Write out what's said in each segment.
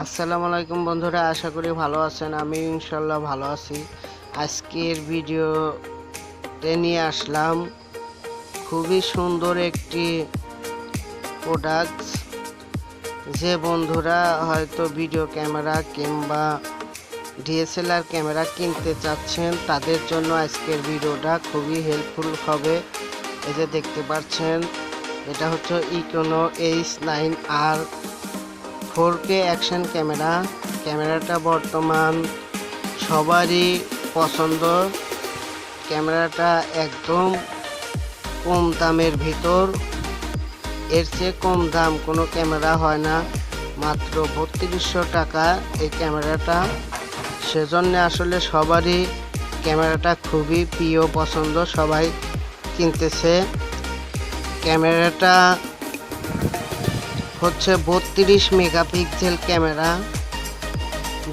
আসসালামু আলাইকুম বন্ধুরা, আশা করি ভালো আছেন। আমি ইনশাল্লাহ ভালো আছি। আজকের ভিডিওতে নিয়ে আসলাম খুবই সুন্দর একটি প্রোডাক্ট। যে বন্ধুরা হয়তো ভিডিও ক্যামেরা কিংবা ডিএসএলআর ক্যামেরা কিনতে চাচ্ছেন তাদের জন্য আজকের ভিডিওটা খুবই হেল্পফুল হবে। এই যে দেখতে পাচ্ছেন, এটা হচ্ছে EKEN H9R 4K action camera. ক্যামেরাটা বর্তমান সবারই পছন্দ। ক্যামেরাটা একদম কম দামের ভিতর, এর চেয়ে কম দাম কোনো ক্যামেরা হয় না। মাত্র 3200 টাকা এই ক্যামেরাটা। সেজন্য আসলে সবারই ক্যামেরাটা খুবই প্রিয়, পছন্দ, সবাই কিনতেছে। ক্যামেরাটা হচ্ছে 32 মেগাপিক্সেল ক্যামেরা।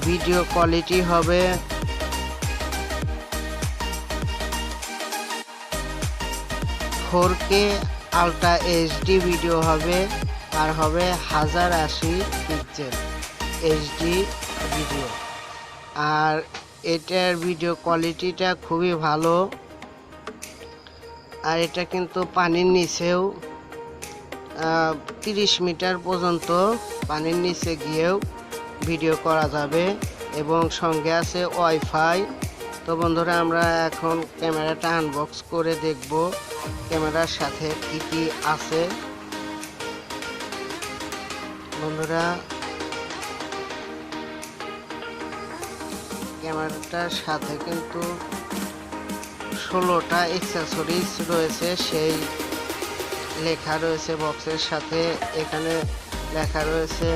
ভিডিও কোয়ালিটি হবে 4K আলট্রা এইচডি ভিডিও হবে, আর হবে 1080 পিক্সেল এইচডি ভিডিও। আর এটার ভিডিও কোয়ালিটিটা খুবই ভালো। আর এটা কিন্তু পানির নিচেও 30 মিটার পর্যন্ত পানির নিচে গিয়েও ভিডিও করা যাবে, এবং সঙ্গে আছে ওয়াইফাই। তো বন্ধুরা, আমরা এখন ক্যামেরাটা আনবক্স করে দেখব ক্যামেরার সাথে কি কি আছে। বন্ধুরা, ক্যামেরাটার সাথে কিন্তু 16টা অ্যাক্সেসরিজ রয়েছে, সেই লেখা রয়েছে বক্সের সাথে। এখানে লেখা রয়েছে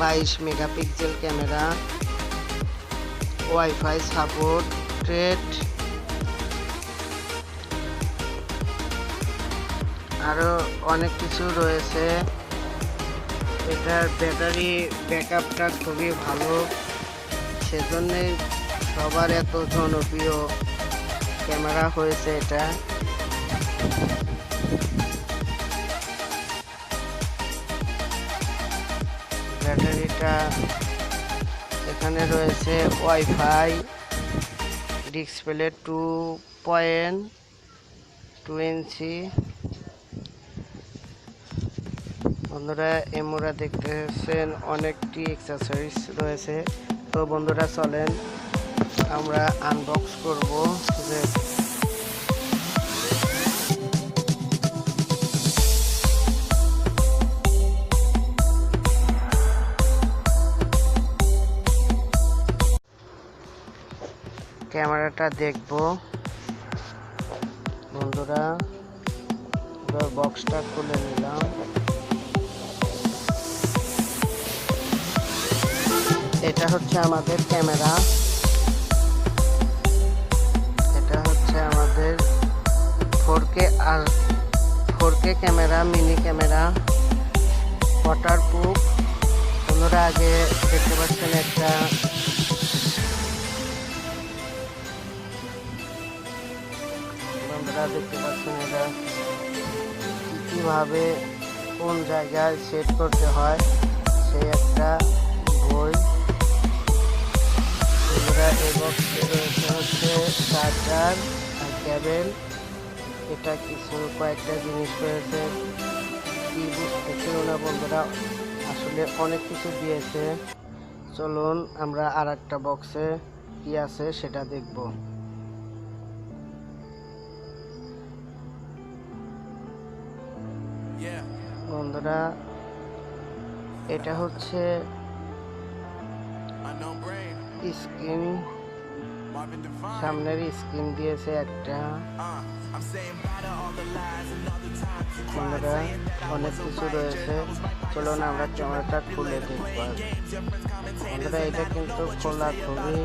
22 মেগাপিক্সেল ক্যামেরা, ওয়াইফাই সাপোর্টেড, আরো অনেক কিছু রয়েছে। এটার ব্যাটারি ব্যাকআপটা খুবই ভালো, সেজন্যে সবার এত জনপ্রিয় ক্যামেরা হয়েছে এটা। ব্যাটারিটা এখানে রয়েছে, ওয়াইফাই, ডিসপ্লে 2.2 ইঞ্চি। বন্ধুরা, এমরা দেখতেছেন অনেকটি অ্যাক্সেসরিজ রয়েছে। তো বন্ধুরা, চলেন আমরা আনবক্স করব। যে ক্যামেরাটা দেখব বন্ধুরা, বক্সটা খুলে নিলাম। এটা হচ্ছে আমাদের ক্যামেরা, এটা হচ্ছে আমাদের 4K camera, mini camera, waterproof. বন্ধুরা, আগে দেখতে পাচ্ছেন একটা দেখতে পাচ্ছেন এটা কিভাবে কোন জায়গায় সেট করতে হয়, সেই একটা বই। এই বক্সে রয়েছে হচ্ছে চার্জার আর কেবল। এটা কয়েকটা জিনিস রয়েছে, কি বুঝতেছিল না বন্ধুরা, আসলে অনেক কিছু দিয়েছে। চলুন আমরা আর একটা বক্সে কি আছে সেটা দেখব। বন্ধুরা, এটা হচ্ছে স্ক্রিন, সামনের স্ক্রিন দিয়েছে একটা। বন্ধুরা, অনেক কিছু রয়েছে, চলুন আমরা ক্যামেরাটা খুলে দেখব। বন্ধুরা, এটা কিন্তু খোলা খুবই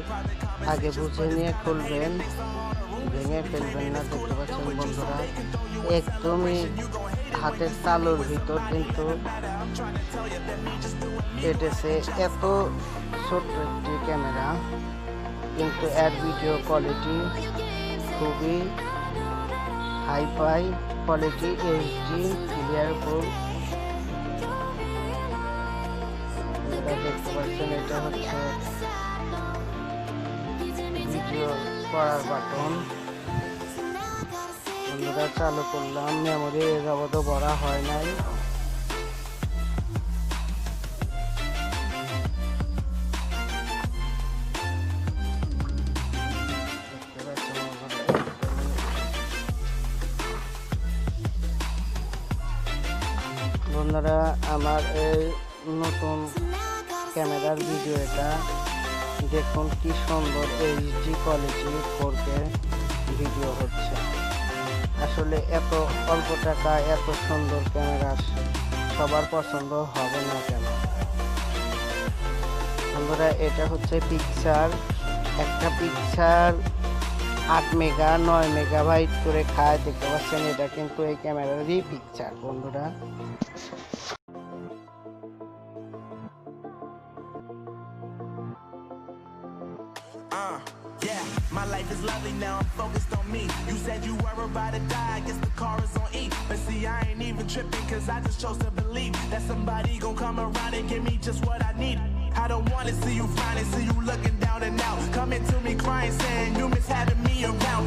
আগে বুঝে নিয়ে খুলবেন, ভেঙে ফেলবেন না। দেখতে পাচ্ছেন বন্ধুরা, একদমই হাতের তালুর ভিতর কিন্তু কেটেছে। এত ছোট্ট একটি ক্যামেরা, কিন্তু এর ভিডিও কোয়ালিটি খুবই hifi quality, HD clear full. যেটা দেখতে পাচ্ছেন এটা হচ্ছে ভিডিও করার বাটন। বন্ধুরা চালু করলাম, মেমোরি এ যাবত ভরা হয় নাই। বন্ধুরা আমার এই নতুন ক্যামেরার ভিডিও, এটা দেখুন কি সুন্দর এইচডি কোয়ালিটি 4K ভিডিও হচ্ছে। আসলে এত অল্প টাকা এত সুন্দর ক্যামেরা সবার পছন্দ হবে না কেন? বন্ধুরা এটা হচ্ছে পিকচার, একটা পিকচার 8 মেগা 9 মেগাবাইট করে খায়, দেখতে পাচ্ছেন। এটা কিন্তু এই ক্যামেরারই পিকচার বন্ধুরা। Yeah, my life is lovely now, I'm focused on me. You said you were about to die, I guess the car is on E. But see, I ain't even tripping, cause I just chose to believe that somebody gon' come around and give me just what I need. I don't wanna see you finally, see you looking down and out, coming to me crying, saying you miss having me around.